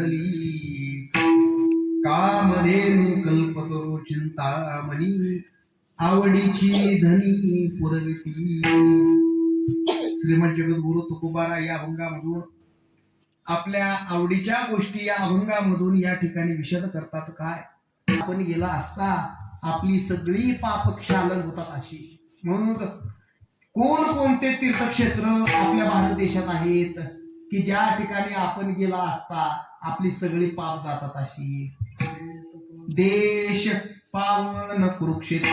मंडली कामधेनु कल्पतरू चिंतामणी आवडीची धनी पुरविती. श्रीमंत जगद्गुरु तुकोबाराय या अभंगामधून आपल्या आवडीच्या गोष्टी या अभंगामधून या ठिकाणी विशद करतात. काय आपण गेला असता आपली सगळी पाप क्षालन होतात अशी. म्हणून कोणते तीर्थक्षेत्र आपल्या भारत देशात आहेत की ज्या ठिकाणी आपण गेला असता आपली सगळी पाप जातात अशी. देश पावन कुरुक्षेत्र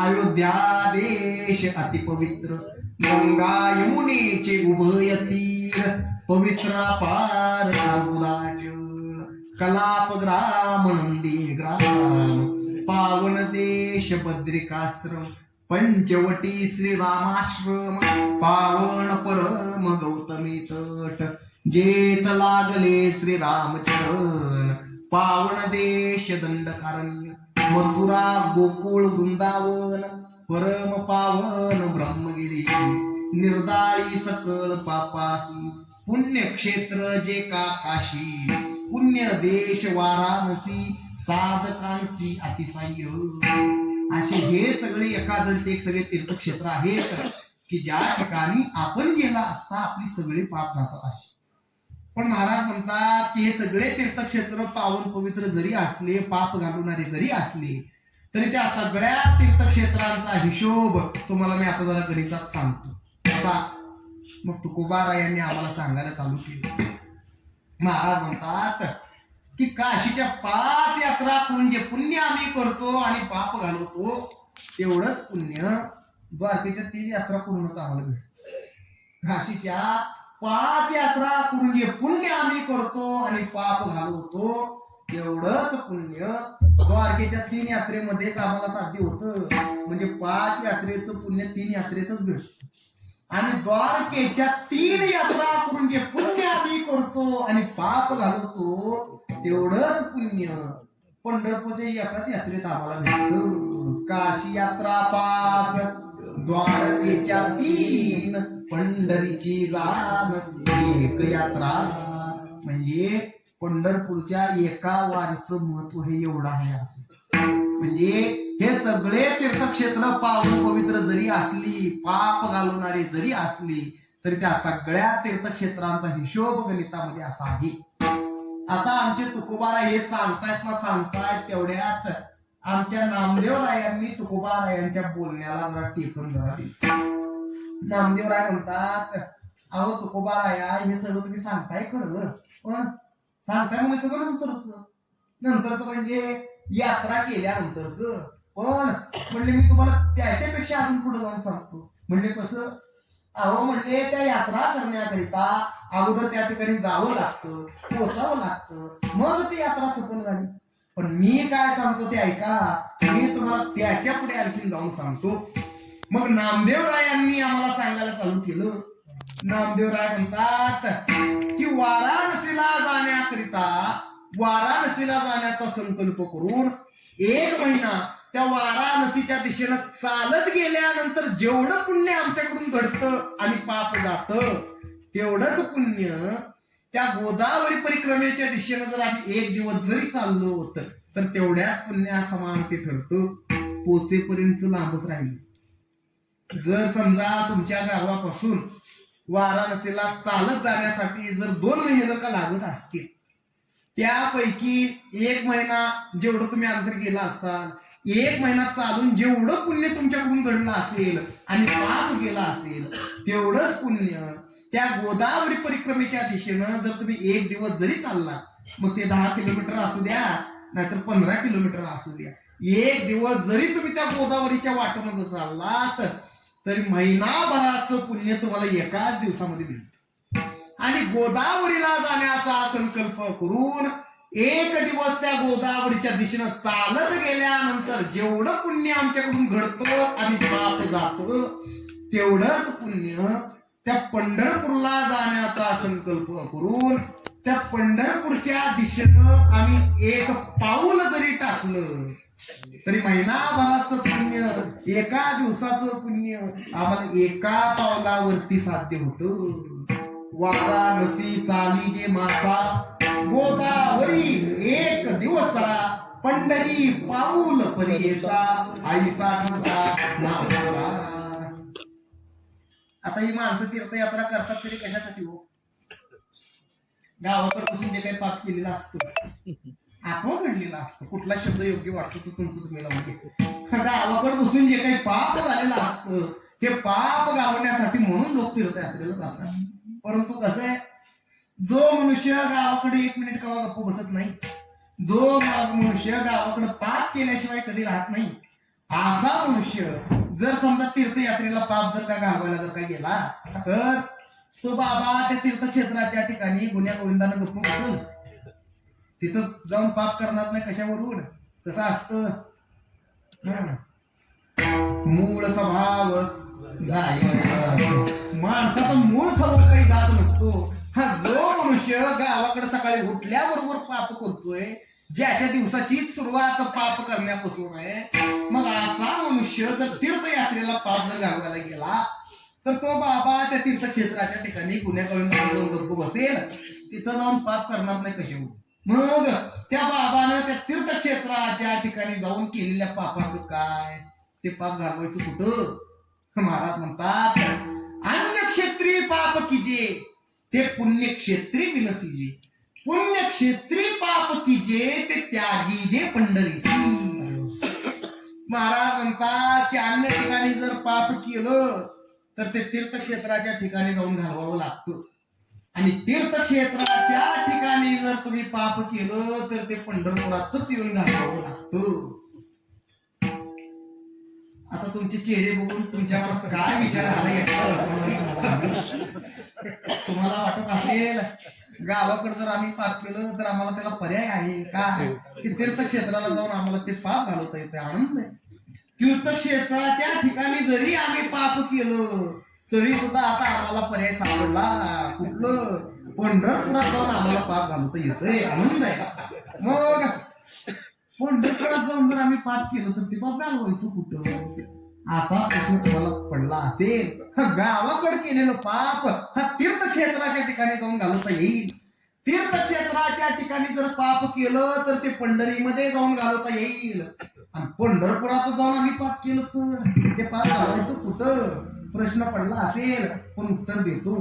अयोध्या देश अतिपवित्र गंगा यमुनेचे उभय तीर पवित्र पार गुलाजळ कलाप ग्राम नंदी ग्राम पावन देश बद्रिकाश्रम पंचवटी श्रीरामाश्रम पावन परम गौतमी तट जेत लागले श्रीरामचरण पावन देश दंडकारण्य मथुरा गोकुळ वृंदावन परम पावन ब्रह्मगिरी निर्दाळी सकळ पापासी पुण्यक्षेत्र जे का काशी पुण्य देश वाराणसी साधकांसी अतिसाह्य. असे हे सगळे एकादळते एक सगळे तीर्थक्षेत्र आहेत की ज्या ठिकाणी आपण गेला असता आपली सगळी पाप जातात अशी. पण महाराज म्हणतात की हे सगळे तीर्थक्षेत्र पावन पवित्र जरी असले पाप घालवणारे जरी असले तरी त्या सगळ्या तीर्थक्षेत्रांचा हिशोब तुम्हाला मी आता जरा गणितात सांगतो असा. मग तुकोबारायांनी आम्हाला सांगायला चालू केलं. महाराज म्हणतात की काशीच्या 5 यात्रा करून जे पुण्य आम्ही करतो आणि पाप घालवतो तेवढंच पुण्य द्वारकेच्या 3 यात्रा करूनच आम्हाला भेटत. काशीच्या 5 यात्रा करून जे पुण्य आम्ही करतो आणि पाप घालवतो तेवढंच पुण्य द्वारकेच्या 3 यात्रेमध्येच आम्हाला साध्य होतं. म्हणजे 5 यात्रेचं पुण्य 3 यात्रेतच भेटतं. आणि द्वारकेच्या 3 यात्रा करून जे पुण्य आम्ही करतो आणि पाप घालवतो तेवढंच पुण्य पंढरपूरच्या एकाच यात्रेत आम्हाला भेटतं. काशी यात्रा 5 द्वारकेच्या 3 पंढरीची जाण 1 यात्रा. म्हणजे पंढरपूरच्या एका वारीचं महत्व हे एवढं आहे असं. म्हणजे हे सगळे तीर्थक्षेत्र पावन पवित्र जरी असली पाप घालवणारी जरी असली तरी त्या सगळ्या तीर्थक्षेत्रांचा हिशोब गणितामध्ये असा आहे. आता आमचे तुकोबाराय हे सांगतायत तेवढ्यात आमच्या नामदेवरायांनी तुकोबारायांच्या बोलण्याला जरा टेकून धरले. नामदेवराय म्हणतात अहो तुकोबाराया हे सगळं तुम्ही सांगताय खरं पण सांगताय म्हणजे सगळं नंतरच म्हणजे यात्रा केल्यानंतरच. पण म्हणले मी तुम्हाला त्याच्यापेक्षा अजून पुढे जाऊन सांगतो. म्हणजे कसं अहो म्हणले त्या यात्रा करण्याकरिता अगोदर त्या ठिकाणी जावं लागतं पोचावं लागतं मग ती यात्रा सफल झाली. पण मी काय सांगतो ते ऐका. मी तुम्हाला त्याच्या पुढे आणखीन जाऊन सांगतो. मग नामदेवरायांनी आम्हाला सांगायला चालू केलं. नामदेवराय म्हणतात की वाराणसीला जाण्याचा संकल्प करून 1 महिना त्या वाराणसीच्या दिशेनं चालत गेल्यानंतर जेवढं पुण्य आमच्याकडून घडतं आणि पाप जातं तेवढंच पुण्य त्या गोदावरी परिक्रमेच्या दिशेनं जर आम्ही 1 दिवस जरी चाललो होतं तर तेवढ्याच पुण्या समान ते ठरतं. पोचेपर्यंत लांबच राहील. जर समजा तुमच्या गावापासून वाराणसीला चालत जाण्यासाठी जर 2 महिने जर का लागत असतील त्यापैकी 1 महिना जेवढं तुम्ही अंतर गेला असताल 1 महिना चालून जेवढं पुण्य तुमच्याकडून घडलं असेल आणि पाप गेला असेल तेवढंच पुण्य त्या गोदावरी परिक्रमेच्या दिशेनं जर तुम्ही 1 दिवस जरी चालला मग ते 10 किलोमीटर असू द्या नाहीतर 15 किलोमीटर असू द्या 1 दिवस जरी तुम्ही त्या गोदावरीच्या वाटेनं जर चाललात तरी महिनाभराचं पुण्य तुम्हाला एकाच दिवसामध्ये मिळतं. आणि गोदावरीला जाण्याचा संकल्प करून 1 दिवस त्या गोदावरीच्या दिशेनं चालत गेल्यानंतर जेवढं पुण्य आमच्याकडून घडतं आणि पाप जातं तेवढंच पुण्य त्या पंढरपूरला जाण्याचा संकल्प करून त्या पंढरपूरच्या दिशेनं आम्ही 1 पाऊल जरी टाकलं तरी महिनाभराचं पुण्य एका दिवसाचं पुण्य आम्हाला एका पावलावरती साध्य होतं. वाराणसी चाली जे मासा गोदावरी एक दिवसा पंढरी पाऊल परियेसा आईचा ठसा नावाचा. आता ही माणसं तीर्थयात्रा करतात तरी कशासाठी हो? गावाकडे बसून जे काही पाप केलेलं असतं आपण घडलेला असतं. कुठला शब्द योग्य वाटतो तो तुमचं तुम्ही लावून घे. गावाकडे बसून जे काही पाप झालेलं असतं हे पाप गावण्यासाठी म्हणून लोक तीर्थयात्रेला जातात. परंतु कसं आहे, जो मनुष्य गावाकडे एक मिनिट कवा गप्प बसत नाही, जो मनुष्य गावाकडे पाप केल्याशिवाय कधी राहत नाही, असा मनुष्य जर समजा तीर्थयात्रेला पाप जर का घालवायला जर का गेला तर तो बाबा त्या तीर्थक्षेत्राच्या ठिकाणी गुन्ह्या गोविंदानं गप्प बसल, तिथं जाऊन पाप करणार नाही. कशावरून? कसं असतं, मूळ स्वभाव माणसाचा मूळ स्वभाव काही जात नसतो. हा जो मनुष्य गावाकडे सकाळी उठल्याबरोबर पाप करतोय, ज्याच्या दिवसाचीच सुरुवात पाप करण्यापासून आहे, मग असा मनुष्य जर तीर्थयात्रेला पाप जर घालवायला गेला तर तो बाबा त्या तीर्थक्षेत्राच्या ठिकाणी गुन्ह्या गोविंदाला जाऊन गप्प बसेल, तिथं जाऊन पाप करणार नाही. कशावरून? मग त्या बाबानं त्या तीर्थक्षेत्राच्या ठिकाणी जाऊन केलेल्या पापाचं काय? ते पाप घालवायचं कुठं? महाराज म्हणतात, अन्यक्षेत्री पाप कीजे ते पुण्यक्षेत्री विलसीजे, पुण्यक्षेत्री पाप कीजे ते त्यागी जे पंढरीसी. महाराज म्हणतात की अन्य ठिकाणी जर पाप केलं तर ते तीर्थक्षेत्राच्या ठिकाणी जाऊन घालवावं लागतं, आणि तीर्थक्षेत्राच्या ठिकाणी जर तुम्ही पाप केलं तर ते पंढरपुरातच येऊन घालवावं लागतं. आता तुमचे चेहरे बघून तुमच्या काय विचार आले तुम्हाला वाटत असेल गावाकडे जर आम्ही पाप केलं तर आम्हाला त्याला पर्याय आहे का? की तीर्थक्षेत्राला जाऊन आम्हाला ते पाप घालवता येते. आनंद आहे. तीर्थक्षेत्राच्या ठिकाणी जरी आम्ही पाप केलं तरी सुद्धा आता आम्हाला पर्याय सापडला. कुठलं? पंढरपुरात जाऊन आम्हाला पाप घालवता येतंय. आनंद आहे. मग पंढरपुरात जाऊन जर आम्ही पाप केलं तर ते पाप घालवायचं कुठं? असा प्रश्न तुम्हाला पडला असेल. गावाकडे केलेलं पाप हा तीर्थक्षेत्राच्या ठिकाणी जाऊन घालवता येईल. तीर्थक्षेत्राच्या ठिकाणी जर पाप केलं तर ते पंढरीमध्ये जाऊन घालवता येईल. आणि पंढरपुरात जाऊन आम्ही पाप केलं तर ते पाप घालवायचं कुठं? प्रश्न पडला असेल, पण उत्तर देतो.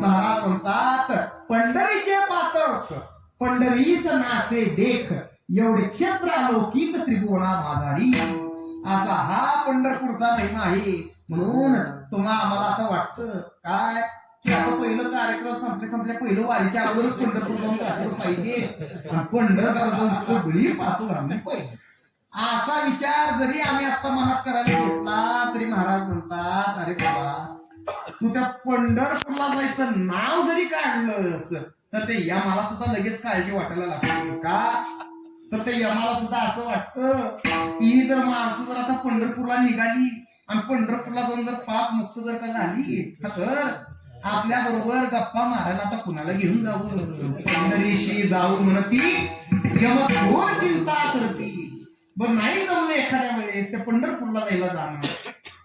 महाराज म्हणतात, पंढरीचे पातळ पंढरीच नासे देख, एवढे क्षेत्र अलौकिक त्रिभुवना माझारी. असा हा पंढरपूरचा महिमा आहे. म्हणून तुम्हाला आम्हाला आता वाटतं काय की आता पहिलं कार्यक्रम संपल्या पहिलं वारीच्या अगोदरच पंढरपूर जाऊन टाकलं पाहिजे, पंढरपूर जाऊन सगळी पातू घालली पाहिजे. असा विचार जरी आम्ही आता मनात करायला घेतला तरी महाराज म्हणतात, अरे बाबा तू त्या पंढरपूरला जायचं नाव जरी काढलंस तर ते यमाला सुद्धा लगेच काळजी वाटायला लागते. का? तर ते यमाला सुद्धा असं वाटतं की जर माणसं जर आता पंढरपूरला निघाली आणि पंढरपूरला जाऊन जर पाप मुक्त जर का झाली तर आपल्या बरोबर गप्पा मारायला आता कुणाला घेऊन जाऊ? पंढरीशी जाऊन म्हणती यम थोर चिंता करती. बरं नाही जमलं एखाद्या वेळेस त्या पंढरपूरला जायला जाणं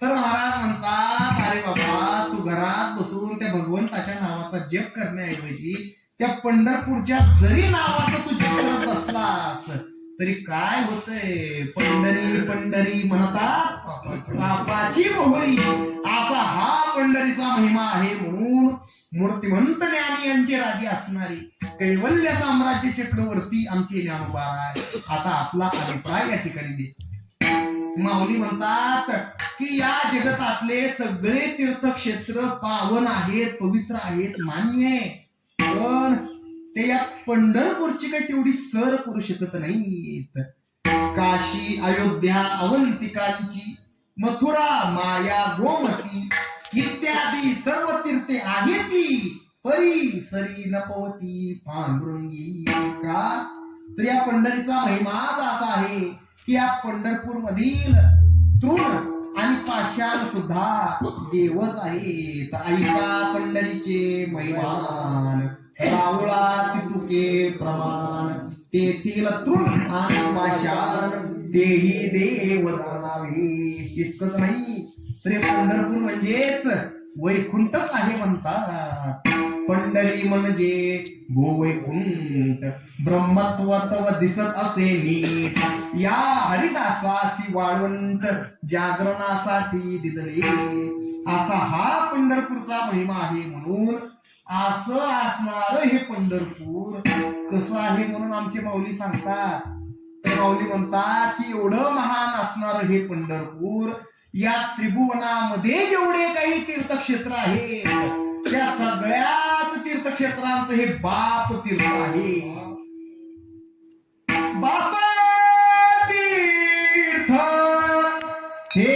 तर महाराज म्हणतात, अरे बाबा तू घरात बसून त्या भगवंताच्या नावाचा जप करण्याऐवजी त्या पंढरपूरच्या जरी नावाचा तू जप करत बसलास तरी काय होतंय? पंढरी पंढरी म्हणतात पापाची मोहरी. असा हा पंढरीचा महिमा आहे. म्हणून मूर्तिमंत ज्ञानी यांचे राजी असणारी कैवल्य साम्राज्य चक्रवर्ती आमचे ज्ञानोबा आहे. आता आपला अभिप्राय या ठिकाणी दे. माऊली म्हणतात की या जगतातले सगळे तीर्थक्षेत्र पावन आहेत, पवित्र आहेत, मान्य आहे, पण ते या पंढरपूरची काही तेवढी सर करू शकत नाहीत. काशी अयोध्या अवंतिकांची मथुरा माया गोमती इत्यादी सर्व तीर्थे आहे ती परी सरी नपवती पांडुरंगी. का? तर या पंढरीचा महिमाच असा आहे की या पंढरपूर मधील तृण आणि पाषाण सुद्धा देवच आहेत. ऐका पंढरीचे महिमान, रावळा तितुके प्रमाण, तेथील तृण आणि पाषाण तेही देव जाणावे. इतकंच नाही तर पंढरपूर म्हणजेच वैकुंठच आहे म्हणतात. पंढरी म्हणजे गोवैकुंठ ब्रह्मत्व तव दिसत असे नीट या हरिदासासी वाळवंट जागरणासाठी दिदले असा हा पंढरपूरचा महिमा आहे. म्हणून असं असणार हे पंढरपूर कसं आहे म्हणून आमचे माऊली सांगतात. तर माऊली म्हणतात की एवढं महान असणार हे पंढरपूर या त्रिभुवनामध्ये जेवढे काही तीर्थक्षेत्र आहेत त्या सगळ्यात तीर्थक्षेत्रांचं हे बाप तीर्थ आहे. बाप तीर्थ हे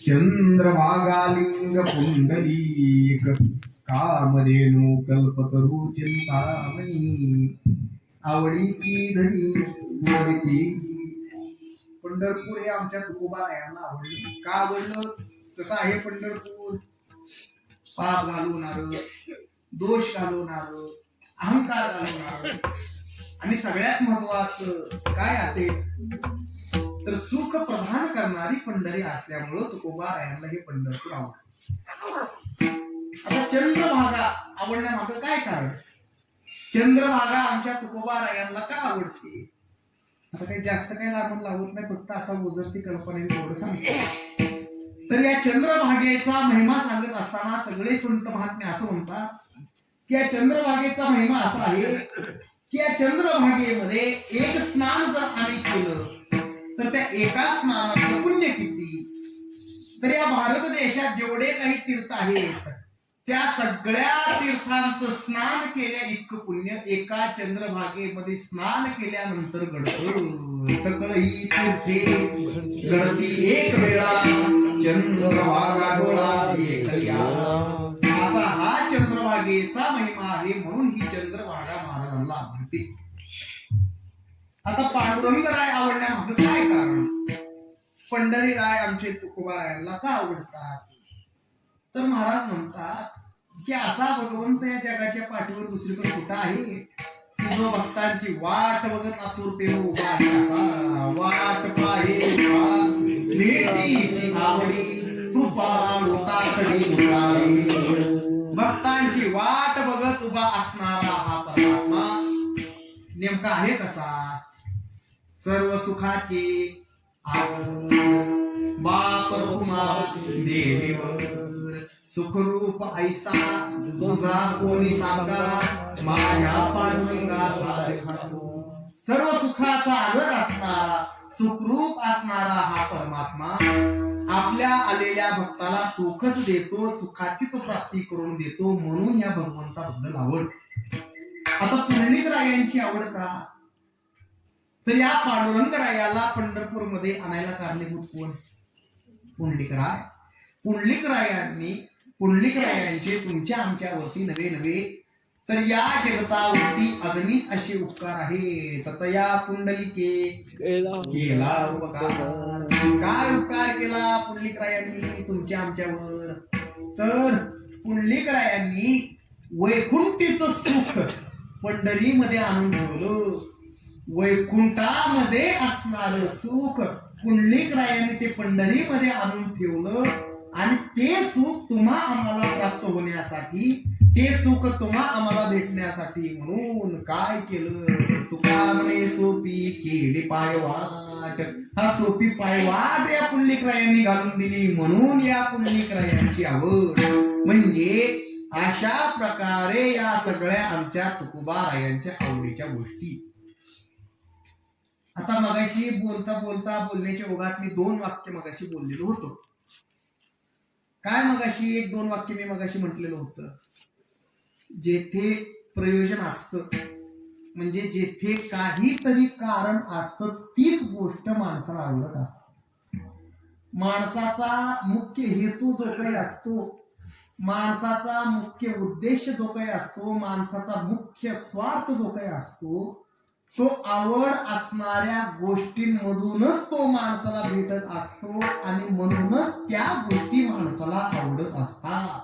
चंद्रभागालिंग पुंडलीक कामधेनु कल्पतरू चिंतामणी आवडीची धनी गोडती. पंढरपूर हे आमच्या तुकोबारायांना आवडलं. का आवडलं? कसं आहे पंढरपूर? पाप घालवणार, दोष घालवणार, अहंकार घालवणार आणि सगळ्यात महत्वाचं काय असेल तर सुख प्रदान करणारी पंढरी असल्यामुळं तुकोबारायांना हे पंढरपूर आवडलं. आता चंद्रभागा आवडण्यामागं काय कारण? चंद्रभागा आमच्या तुकोबारायांना का आवडते? आता काही जास्त काही लांबून लावत नाही, फक्त आता ओझरती कल्पनेने थोडं सांगतो. तर या चंद्रभागेचा महिमा सांगत असताना सगळे संत महात्मे असं म्हणतात की या चंद्रभागेचा महिमा असा आहे की या चंद्रभागेमध्ये एक स्नान जर आम्ही केलं तर त्या एका स्नानाचं पुण्य किती. तर या भारत देशात जेवढे काही तीर्थ आहेत त्या सगळ्या तीर्थांचं स्नान केल्या इतकं पुण्य एका चंद्रभागेमध्ये स्नान केल्यानंतर घडतं. सगळी तीर्थे घडती एक वेळा चंद्रभागा डोळा एकल्या. असा हा चंद्रभागेचा महिमा आहे म्हणून ही चंद्रभागा महाराजांना आवडते. आता पांडुरंगराय आवडण्यामागं काय कारण. पंढरीराय आमचे तुकोबारायांना का आवडतात तर महाराज म्हणतात की असा भगवंत या जगाच्या पाठीवर दुसरीकडे कुठं आहे की जो भक्तांची वाट बघत आतुरतेने उभा आहे. असा वाट पाहे भेटीची आवडी कृपा भक्तांची वाट बघत उभा असणारा हा परमात्मा नेमका आहे कसा. सर्व सुखाचे बाप रुमा देवीवर सुखरूप ऐसा तुझा कोणी सांगा माझ्या पांडुरंगा सारखा. सर्व सुखाचा आगर असणारा सुखरूप असणारा हा परमात्मा आपल्या आलेल्या भक्ताला सुखच देतो सुखाचीच प्राप्ती करून देतो म्हणून या भगवंताबद्दल आवड. आता पुंडलिकरायांची आवड का तर या पांडुरंगरायाला पंढरपूरमध्ये आणायला कारणीभूत कोण पुंडलिकराय. पुंडलिकरायांचे तुमच्या आमच्यावरती नवे नवे तर या जगतावरती अगणित असे उपकार आहेत. तया पुंडलिके केला उपकार. काय उपकार केला पुंडलिकरायांनी तुमच्या आमच्यावर तर पुंडलिकरायांनी वैकुंठीचं सुख पंढरीमध्ये आणून ठेवलं. वैकुंठामध्ये असणारं सुख पुंडलिकरायांनी ते पंढरीमध्ये आणून ठेवलं आणि ते सुख तुम्हा आम्हाला प्राप्त होण्यासाठी ते सुख तुम्हा आम्हाला भेटण्यासाठी म्हणून काय केलं तुका म्हणे सोपी केली पायवाट. हा सोपी पायवाट या पुंडलिकरायांनी घालून दिली म्हणून या पुंडलिकरायांची आवड. म्हणजे अशा प्रकारे या सगळ्या आमच्या तुकोबारायांच्या आवडीच्या गोष्टी. आता मगाशी बोलता बोलण्याच्या ओघात मी 2 वाक्य मगाशी बोललेलो होतो. काय मगाशी 1-2 वाक्य मी मगाशी म्हटलेलं होतं. जेथे प्रयोजन असतं म्हणजे जेथे काहीतरी कारण असतं तीच गोष्ट माणसाला आवडत असते. माणसाचा मुख्य हेतू जो काही असतो माणसाचा मुख्य उद्देश जो काही असतो माणसाचा मुख्य स्वार्थ जो काही असतो तो आवड असणाऱ्या गोष्टींमधूनच तो माणसाला भेटत असतो आणि म्हणूनच त्या गोष्टी माणसाला आवडत असतात.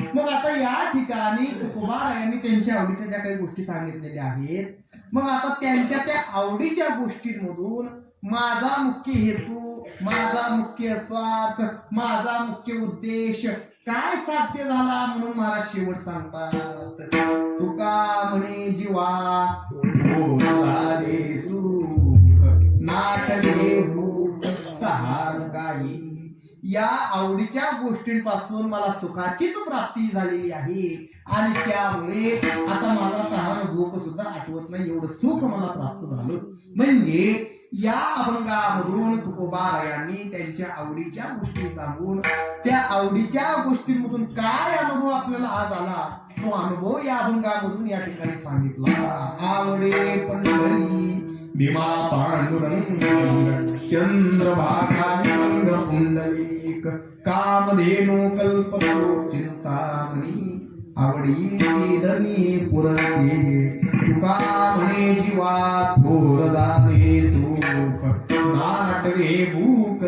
मग आता या ठिकाणी तुकोबारायांनी त्यांच्या आवडीच्या ज्या काही गोष्टी सांगितलेल्या आहेत मग आता त्यांच्या त्या आवडीच्या गोष्टींमधून माझा मुख्य हेतू माझा मुख्य स्वार्थ माझा मुख्य उद्देश काय साध्य झाला म्हणून महाराज शेवट सांगतात. तुका म्हणे जीवा सुख नाटले भूक तहान काही. या आवडीच्या गोष्टींपासून मला सुखाचीच प्राप्ती झालेली आहे आणि त्यामुळे आता मला तहान भूक सुद्धा आठवत नाही एवढं सुख मला प्राप्त झालं. म्हणजे या अभंगामधून तुकोबारायांनी त्यांच्या आवडीच्या गोष्टी सांगून त्या आवडीच्या गोष्टींमधून काय अनुभव आपल्याला आज आला तो अनुभव या अभंगामधून या ठिकाणी सांगितला. आवडे पंढरी भीमा पांडुरंग चंद्रभागा पुंडलिक कामधेनु कल्पतो चिंतामणी आवडी धनी पुरते तुका म्हणे जीवा थोर झाले सुख नाटले भूक